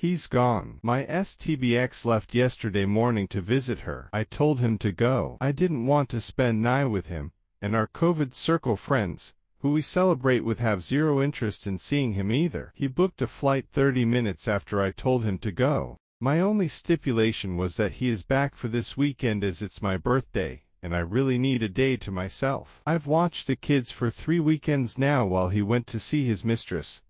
He's gone. My STBX left yesterday morning to visit her. I told him to go. I didn't want to spend night with him, and our COVID circle friends, who we celebrate with, have zero interest in seeing him either. He booked a flight 30 minutes after I told him to go. My only stipulation was that he is back for this weekend as it's my birthday, and I really need a day to myself. I've watched the kids for 3 weekends now while he went to see his mistress.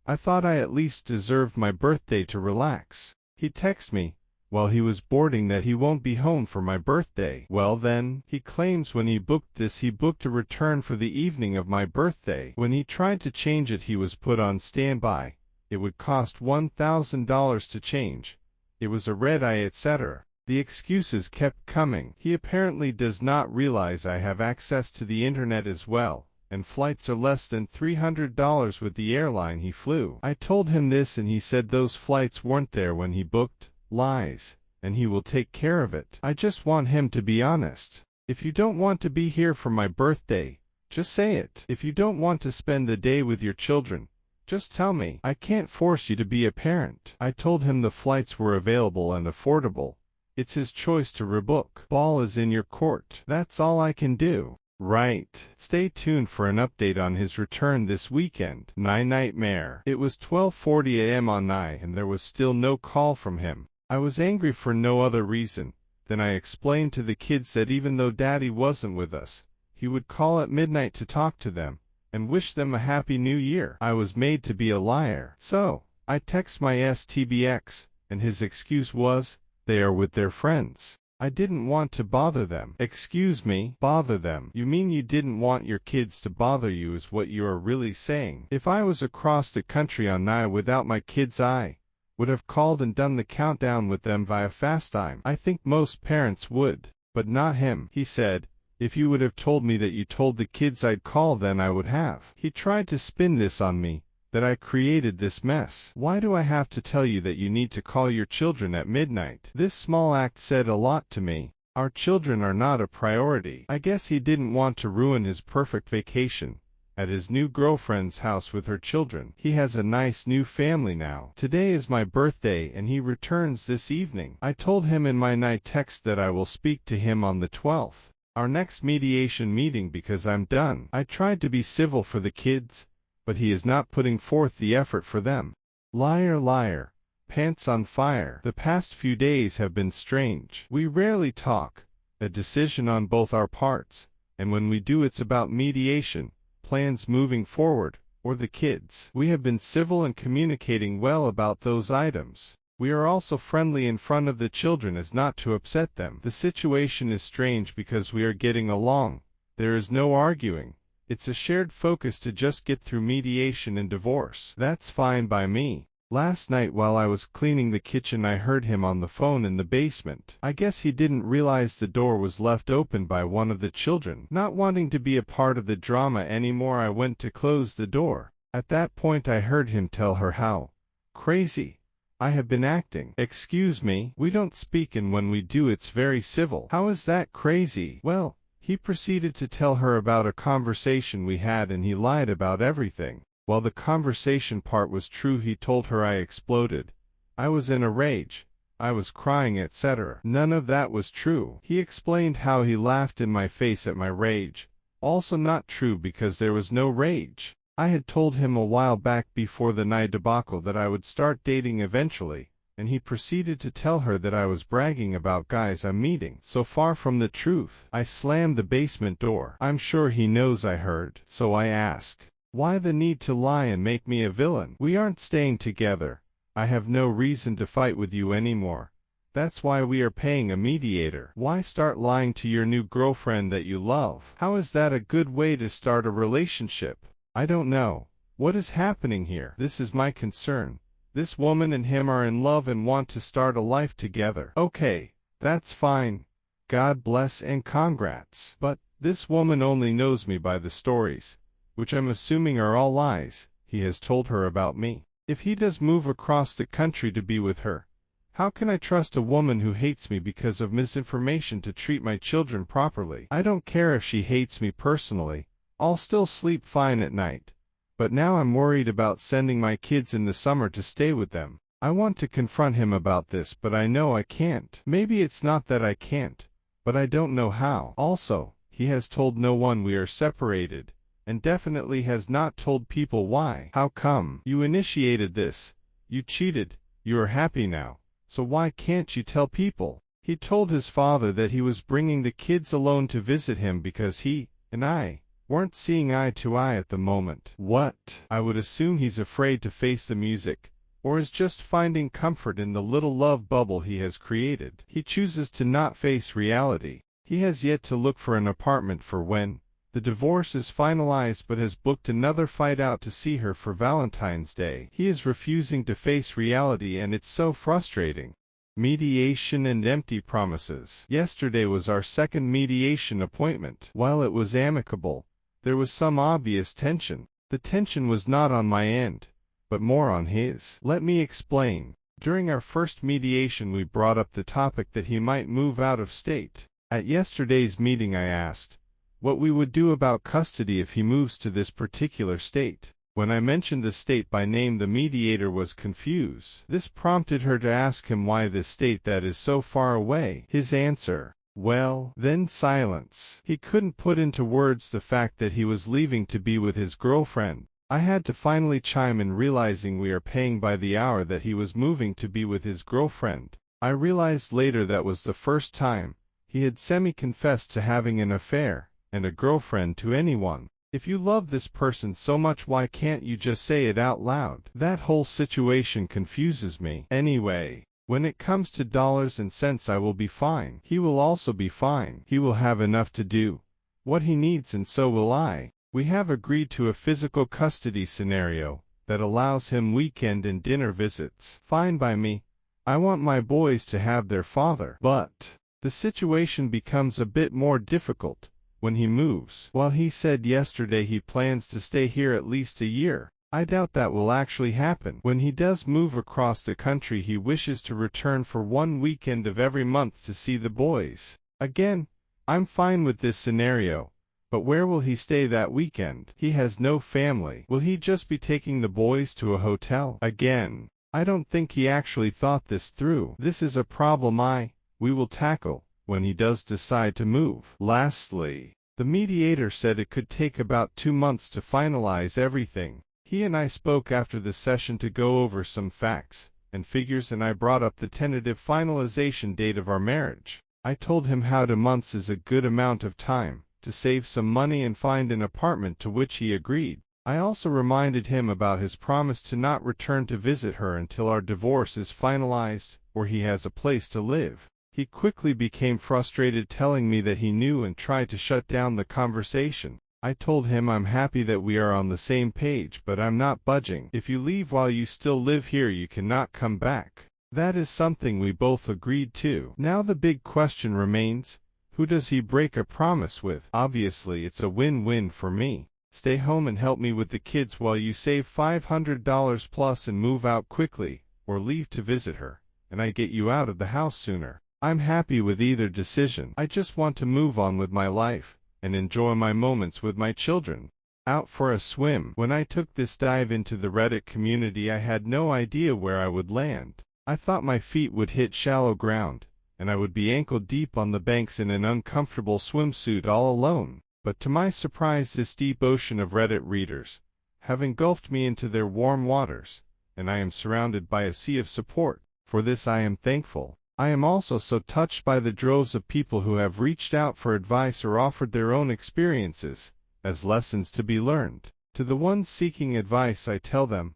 I thought I at least deserved my birthday to relax. He texted me, while he was boarding, that he won't be home for my birthday. Well then, he claims when he booked this, he booked a return for the evening of my birthday. When he tried to change it, he was put on standby. It would cost $1,000 to change. It was a red eye, etc. The excuses kept coming. He apparently does not realize I have access to the internet as well, and flights are less than $300 with the airline he flew. I told him this and he said those flights weren't there when he booked. Lies, and he will take care of it. I just want him to be honest. If you don't want to be here for my birthday, just say it. If you don't want to spend the day with your children, just tell me. I can't force you to be a parent. I told him the flights were available and affordable. It's his choice to rebook. Ball is in your court. That's all I can do. Right. Stay tuned for an update on his return this weekend. Nightmare. It was 12:40 a.m. on night and there was still no call from him. I was angry for no other reason. Then I explained to the kids that even though Daddy wasn't with us, he would call at midnight to talk to them and wish them a happy new year. I was made to be a liar. So, I text my STBX, and his excuse was, they are with their friends. I didn't want to bother them. Excuse me, bother them? You mean you didn't want your kids to bother you is what you are really saying? If I was across the country on night without my kids, I would have called and done the countdown with them via FaceTime. I think most parents would, but not him. He said, if you would have told me that you told the kids I'd call, then I would have. He tried to spin this on me, that I created this mess. Why do I have to tell you that you need to call your children at midnight? This small act said a lot to me. Our children are not a priority. I guess he didn't want to ruin his perfect vacation at his new girlfriend's house with her children. He has a nice new family now. Today is my birthday and he returns this evening. I told him in my night text that I will speak to him on the 12th, our next mediation meeting, because I'm done. I tried to be civil for the kids, but he is not putting forth the effort for them. Liar, liar, pants on fire. The past few days have been strange. We rarely talk, a decision on both our parts, and when we do it's about mediation, plans moving forward, or the kids. We have been civil and communicating well about those items. We are also friendly in front of the children as not to upset them. The situation is strange because we are getting along. There is no arguing. It's a shared focus to just get through mediation and divorce. That's fine by me. Last night while I was cleaning the kitchen I heard him on the phone in the basement. I guess he didn't realize the door was left open by one of the children. Not wanting to be a part of the drama anymore, I went to close the door. At that point I heard him tell her how crazy I have been acting. Excuse me, we don't speak, and when we do it's very civil. How is that crazy? Well, he proceeded to tell her about a conversation we had and he lied about everything. While the conversation part was true, he told her I exploded. I was in a rage. I was crying, etc. None of that was true. He explained how he laughed in my face at my rage. Also not true because there was no rage. I had told him a while back before the night debacle that I would start dating eventually, and he proceeded to tell her that I was bragging about guys I'm meeting. So far from the truth. I slammed the basement door. I'm sure he knows I heard. So I ask, why the need to lie and make me a villain? We aren't staying together. I have no reason to fight with you anymore. That's why we are paying a mediator. Why start lying to your new girlfriend that you love? How is that a good way to start a relationship? I don't know. What is happening here? This is my concern. This woman and him are in love and want to start a life together. Okay, that's fine. God bless and congrats. But this woman only knows me by the stories, which I'm assuming are all lies, he has told her about me. If he does move across the country to be with her, how can I trust a woman who hates me because of misinformation to treat my children properly? I don't care if she hates me personally. I'll still sleep fine at night. But now I'm worried about sending my kids in the summer to stay with them. I want to confront him about this, but I know I can't. Maybe it's not that I can't, but I don't know how. Also, he has told no one we are separated, and definitely has not told people why. How come? You initiated this. You cheated. You are happy now. So why can't you tell people? He told his father that he was bringing the kids alone to visit him because he and I weren't seeing eye to eye at the moment. What? I would assume he's afraid to face the music, or is just finding comfort in the little love bubble he has created. He chooses to not face reality. He has yet to look for an apartment for when the divorce is finalized, but has booked another flight out to see her for Valentine's Day. He is refusing to face reality, and it's so frustrating. Mediation and empty promises. Yesterday was our second mediation appointment. While it was amicable, there was some obvious tension. The tension was not on my end, but more on his. Let me explain. During our first mediation, we brought up the topic that he might move out of state. At yesterday's meeting, I asked what we would do about custody if he moves to this particular state. When I mentioned the state by name, the mediator was confused. This prompted her to ask him why this state that is so far away. His answer, well, then silence. He couldn't put into words the fact that he was leaving to be with his girlfriend. I had to finally chime in, realizing we are paying by the hour, that he was moving to be with his girlfriend. I realized later that was the first time he had semi-confessed to having an affair and a girlfriend to anyone. If you love this person so much, why can't you just say it out loud? That whole situation confuses me. Anyway, when it comes to dollars and cents, I will be fine. He will also be fine. He will have enough to do what he needs, and so will I. We have agreed to a physical custody scenario that allows him weekend and dinner visits. Fine by me. I want my boys to have their father. But the situation becomes a bit more difficult when he moves. While he said yesterday he plans to stay here at least a year, I doubt that will actually happen. When he does move across the country, he wishes to return for one weekend of every month to see the boys. Again, I'm fine with this scenario, but where will he stay that weekend? He has no family. Will he just be taking the boys to a hotel? Again, I don't think he actually thought this through. This is a problem we will tackle when he does decide to move. Lastly, the mediator said it could take about 2 months to finalize everything. He and I spoke after the session to go over some facts and figures, and I brought up the tentative finalization date of our marriage. I told him how 2 months is a good amount of time to save some money and find an apartment, to which he agreed. I also reminded him about his promise to not return to visit her until our divorce is finalized or he has a place to live. He quickly became frustrated, telling me that he knew, and tried to shut down the conversation. I told him I'm happy that we are on the same page, but I'm not budging. If you leave while you still live here, you cannot come back. That is something we both agreed to. Now the big question remains, who does he break a promise with? Obviously it's a win-win for me. Stay home and help me with the kids while you save $500 plus and move out quickly, or leave to visit her, and I get you out of the house sooner. I'm happy with either decision. I just want to move on with my life and enjoy my moments with my children. Out for a swim. When I took this dive into the Reddit community, I had no idea where I would land. I thought my feet would hit shallow ground, and I would be ankle deep on the banks in an uncomfortable swimsuit all alone. But to my surprise, this deep ocean of Reddit readers have engulfed me into their warm waters, and I am surrounded by a sea of support. For this I am thankful. I am also so touched by the droves of people who have reached out for advice or offered their own experiences as lessons to be learned. To the ones seeking advice, I tell them,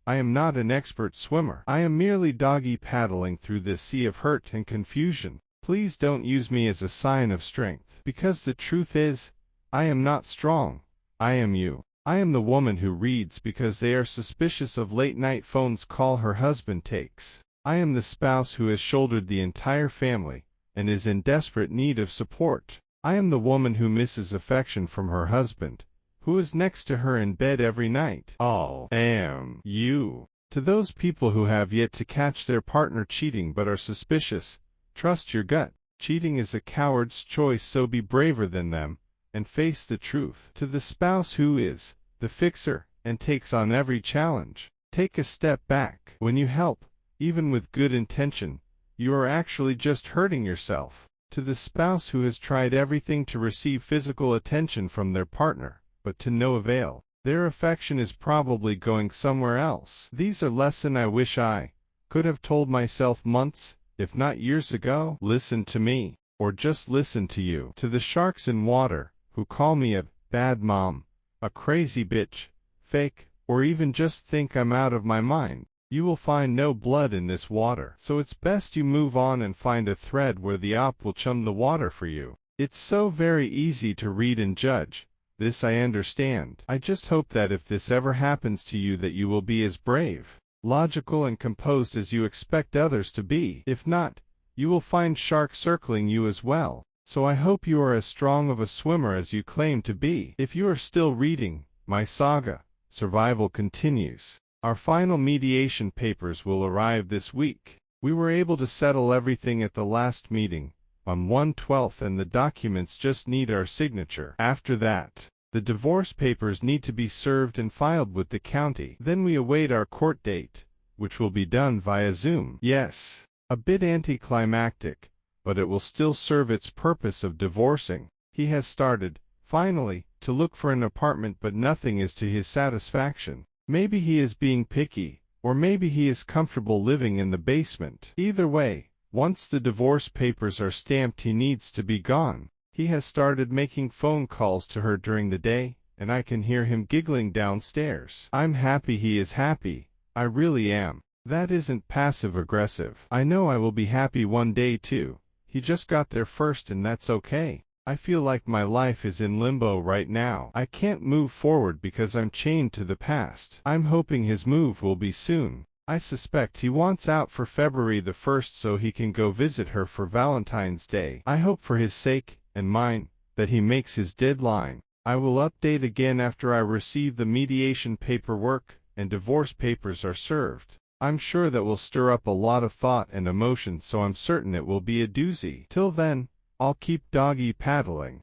I am not an expert swimmer. I am merely doggy paddling through this sea of hurt and confusion. Please don't use me as a sign of strength, because the truth is, I am not strong. I am you. I am the woman who reads because they are suspicious of late-night phones call her husband takes. I am the spouse who has shouldered the entire family and is in desperate need of support. I am the woman who misses affection from her husband, who is next to her in bed every night. All am you. To those people who have yet to catch their partner cheating but are suspicious, trust your gut. Cheating is a coward's choice, so be braver than them and face the truth. To the spouse who is the fixer and takes on every challenge, take a step back. When you help, even with good intention, you are actually just hurting yourself. To the spouse who has tried everything to receive physical attention from their partner, but to no avail, their affection is probably going somewhere else. These are lessons I wish I could have told myself months, if not years ago. Listen to me, or just listen to you. To the sharks in water, who call me a bad mom, a crazy bitch, fake, or even just think I'm out of my mind, you will find no blood in this water. So it's best you move on and find a thread where the op will chum the water for you. It's so very easy to read and judge. This I understand. I just hope that if this ever happens to you that you will be as brave, logical and composed as you expect others to be. If not, you will find sharks circling you as well. So I hope you are as strong of a swimmer as you claim to be. If you are still reading, my saga, Survival continues. Our final mediation papers will arrive this week. We were able to settle everything at the last meeting, on 1/12, and the documents just need our signature. After that, the divorce papers need to be served and filed with the county. Then we await our court date, which will be done via Zoom. Yes, a bit anticlimactic, but it will still serve its purpose of divorcing. He has started, finally, to look for an apartment, but nothing is to his satisfaction. Maybe he is being picky, or maybe he is comfortable living in the basement. Either way, once the divorce papers are stamped, he needs to be gone. He has started making phone calls to her during the day, and I can hear him giggling downstairs. I'm happy he is happy. I really am. That isn't passive-aggressive. I know I will be happy one day too. He just got there first, and that's okay. I feel like my life is in limbo right now. I can't move forward because I'm chained to the past. I'm hoping his move will be soon. I suspect he wants out for February the 1st so he can go visit her for Valentine's Day. I hope for his sake, and mine, that he makes his deadline. I will update again after I receive the mediation paperwork and divorce papers are served. I'm sure that will stir up a lot of thought and emotion, so I'm certain it will be a doozy. Till then, I'll keep doggy paddling.